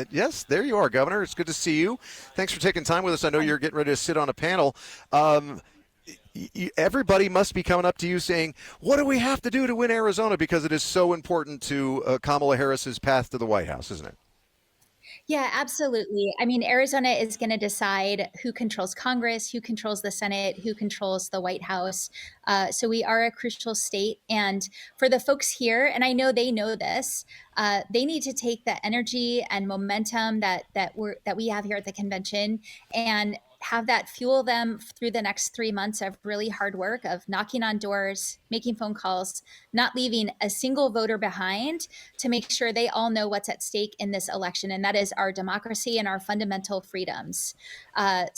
Yes, there you are, Governor. It's good to see you. Thanks for taking time with us. I know you're getting ready to sit on a panel. Everybody must be coming up to you saying, what do we have to do to win Arizona? Because it is so important to Kamala Harris's path to the White House, isn't it? Yeah, absolutely. I mean, Arizona is going to decide who controls Congress, who controls the Senate, who controls the White House. So we are a crucial state. And for the folks here, and I know they know this, they need to take the energy and momentum that we have here at the convention and have that fuel them through the next 3 months of really hard work of knocking on doors, making phone calls, not leaving a single voter behind to make sure they all know what's at stake in this election, and that is our democracy and our fundamental freedoms. The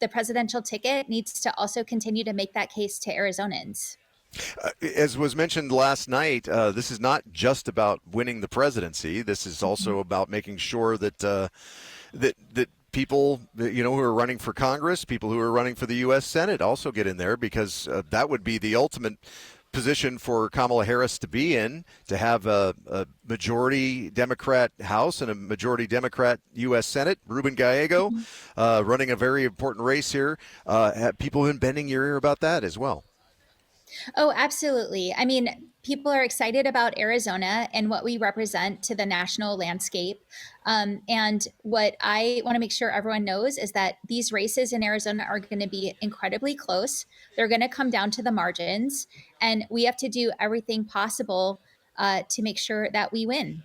presidential ticket needs to also continue to make that case to Arizonans. As was mentioned last night, this is not just about winning the presidency. This is also about making sure that that people, who are running for Congress, people who are running for the U.S. Senate also get in there, because that would be the ultimate position for Kamala Harris to be in, to have a majority Democrat House and a majority Democrat U.S. Senate. Ruben Gallego running a very important race here. Have people been bending your ear about that as well? Oh, absolutely. I mean, people are excited about Arizona and what we represent to the national landscape. And what I want to make sure everyone knows is that these races in Arizona are going to be incredibly close. They're going to come down to the margins, and we have to do everything possible to make sure that we win.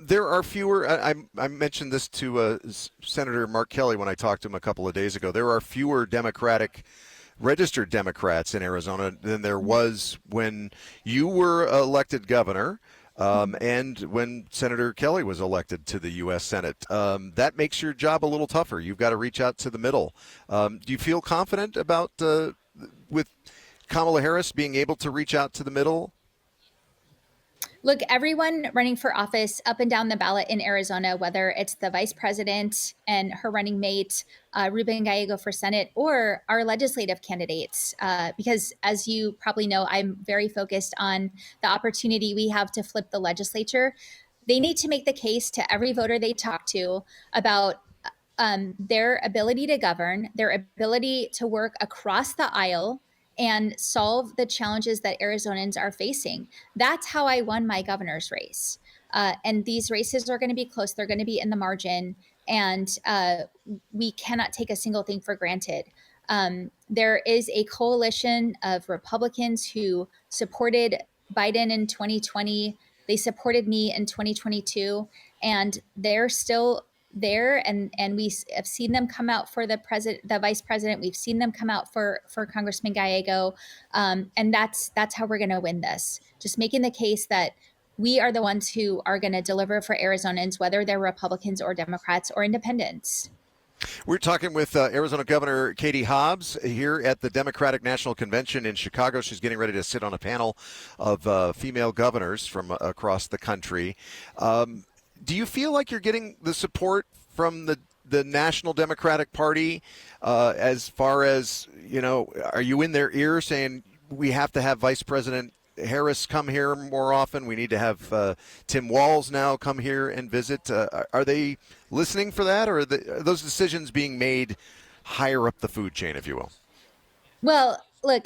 There are fewer. I mentioned this to Senator Mark Kelly when I talked to him a couple of days ago. There are fewer registered Democrats in Arizona than there was when you were elected governor, and when Senator Kelly was elected to the U.S. Senate. That makes your job a little tougher. You've got to reach out to the middle. Do you feel confident about with Kamala Harris being able to reach out to the middle? Look, everyone running for office up and down the ballot in Arizona, whether it's the vice president and her running mate, Ruben Gallego for Senate, or our legislative candidates, because as you probably know, I'm very focused on the opportunity we have to flip the legislature. They need to make the case to every voter they talk to about their ability to govern, their ability to work across the aisle and solve the challenges that Arizonans are facing. That's how I won my governor's race. And these races are going to be close. They're going to be in the margin. And we cannot take a single thing for granted. There is a coalition of Republicans who supported Biden in 2020. They supported me in 2022. And they're still there, and we have seen them come out for the vice president. We've seen them come out for Congressman Gallego, and that's how we're going to win this. Just making the case that we are the ones who are going to deliver for Arizonans, whether they're Republicans or Democrats or independents. We're talking with Arizona Governor Katie Hobbs here at the Democratic National Convention in Chicago. She's getting ready to sit on a panel of female governors from across the country. Do you feel like you're getting the support from the National Democratic Party as far as, are you in their ear saying we have to have Vice President Harris come here more often? We need to have Tim Walz now come here and visit. Are they listening for that, or are those decisions being made higher up the food chain, if you will? Well, look,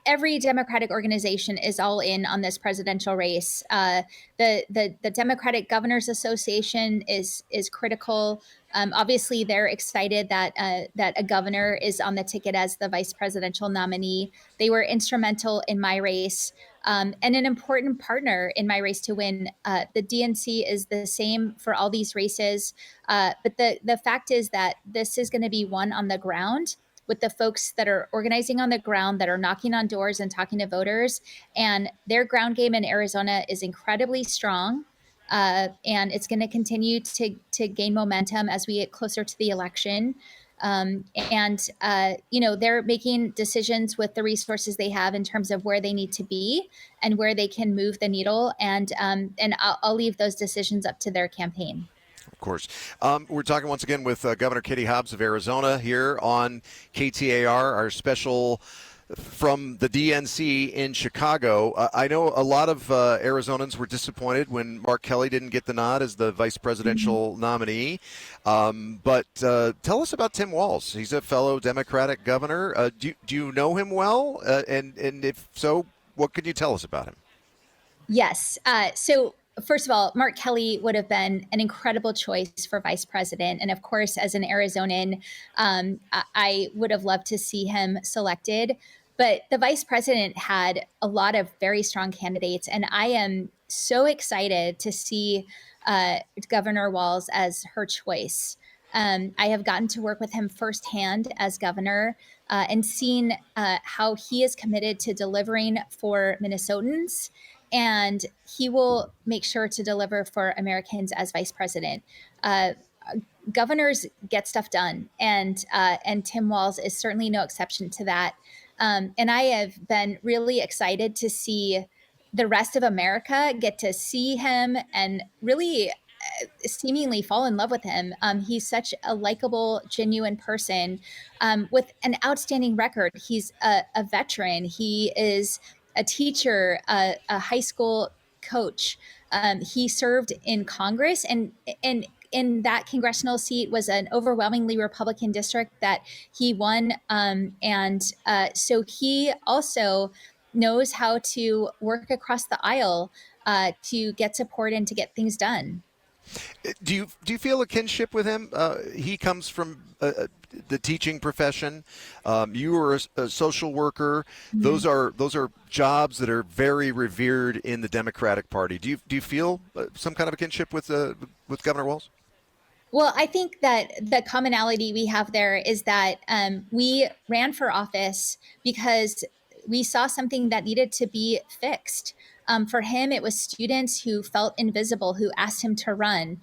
every Democratic organization is all in on this presidential race. The Democratic Governors Association is critical. Obviously, they're excited that a governor is on the ticket as the vice presidential nominee. They were instrumental in my race, and an important partner in my race to win. The DNC is the same for all these races, but the fact is that this is going to be won on the ground with the folks that are organizing on the ground, that are knocking on doors and talking to voters. And their ground game in Arizona is incredibly strong. And it's going to continue to gain momentum as we get closer to the election. They're making decisions with the resources they have in terms of where they need to be and where they can move the needle. And I'll leave those decisions up to their campaign. Of course. We're talking once again with Governor Katie Hobbs of Arizona here on KTAR, our special from the DNC in Chicago. I know a lot of Arizonans were disappointed when Mark Kelly didn't get the nod as the vice presidential nominee. But tell us about Tim Walz. He's a fellow Democratic governor. Do you know him well? And if so, what can you tell us about him? Yes. So, first of all, Mark Kelly would have been an incredible choice for vice president. And of course, as an Arizonan, I would have loved to see him selected. But the vice president had a lot of very strong candidates. And I am so excited to see Governor Walz as her choice. I have gotten to work with him firsthand as governor and seen how he is committed to delivering for Minnesotans, and he will make sure to deliver for Americans as vice president. Governors get stuff done, and Tim Walz is certainly no exception to that. And I have been really excited to see the rest of America get to see him and really seemingly fall in love with him. He's such a likable, genuine person with an outstanding record. He's a veteran. He is a teacher, a high school coach. He served in Congress, and in that congressional seat was an overwhelmingly Republican district that he won. So he also knows how to work across the aisle to get support and to get things done. Do you feel a kinship with him? He comes from the teaching profession. You were a social worker. Mm-hmm. Those are jobs that are very revered in the Democratic Party. Do you feel some kind of a kinship with Governor Walz? Well, I think that the commonality we have there is that we ran for office because we saw something that needed to be fixed. For him, it was students who felt invisible who asked him to run.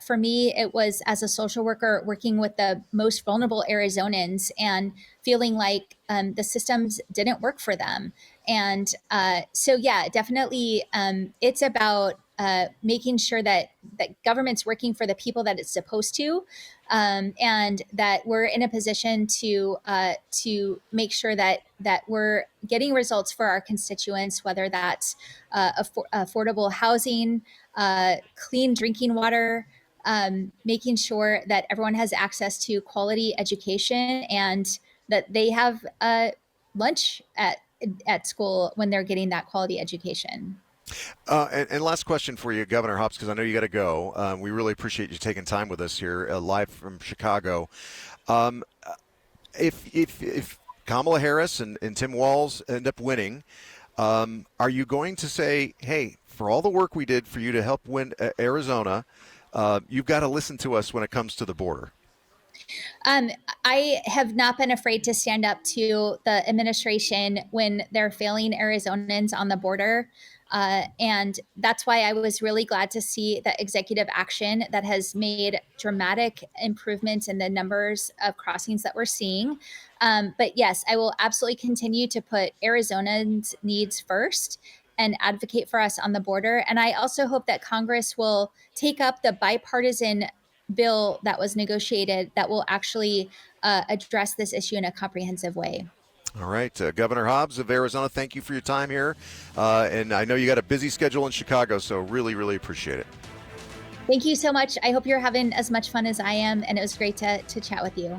For me, it was as a social worker working with the most vulnerable Arizonans and feeling like the systems didn't work for them. And so, yeah, definitely, it's about making sure that government's working for the people that it's supposed to, and that we're in a position to make sure that we're getting results for our constituents, whether that's affordable housing, clean drinking water, making sure that everyone has access to quality education and that they have lunch at school when they're getting that quality education. And last question for you, Governor Hobbs, because I know you got to go. We really appreciate you taking time with us here live from Chicago. If Kamala Harris and Tim Walz end up winning, are you going to say, hey, for all the work we did for you to help win Arizona, you've got to listen to us when it comes to the border? I have not been afraid to stand up to the administration when they're failing Arizonans on the border. And that's why I was really glad to see the executive action that has made dramatic improvements in the numbers of crossings that we're seeing. But yes, I will absolutely continue to put Arizonans' needs first and advocate for us on the border. And I also hope that Congress will take up the bipartisan bill that was negotiated that will actually address this issue in a comprehensive way. All right. Governor Hobbs of Arizona, thank you for your time here. And I know you got a busy schedule in Chicago, so really, really appreciate it. Thank you so much. I hope you're having as much fun as I am, and it was great to chat with you.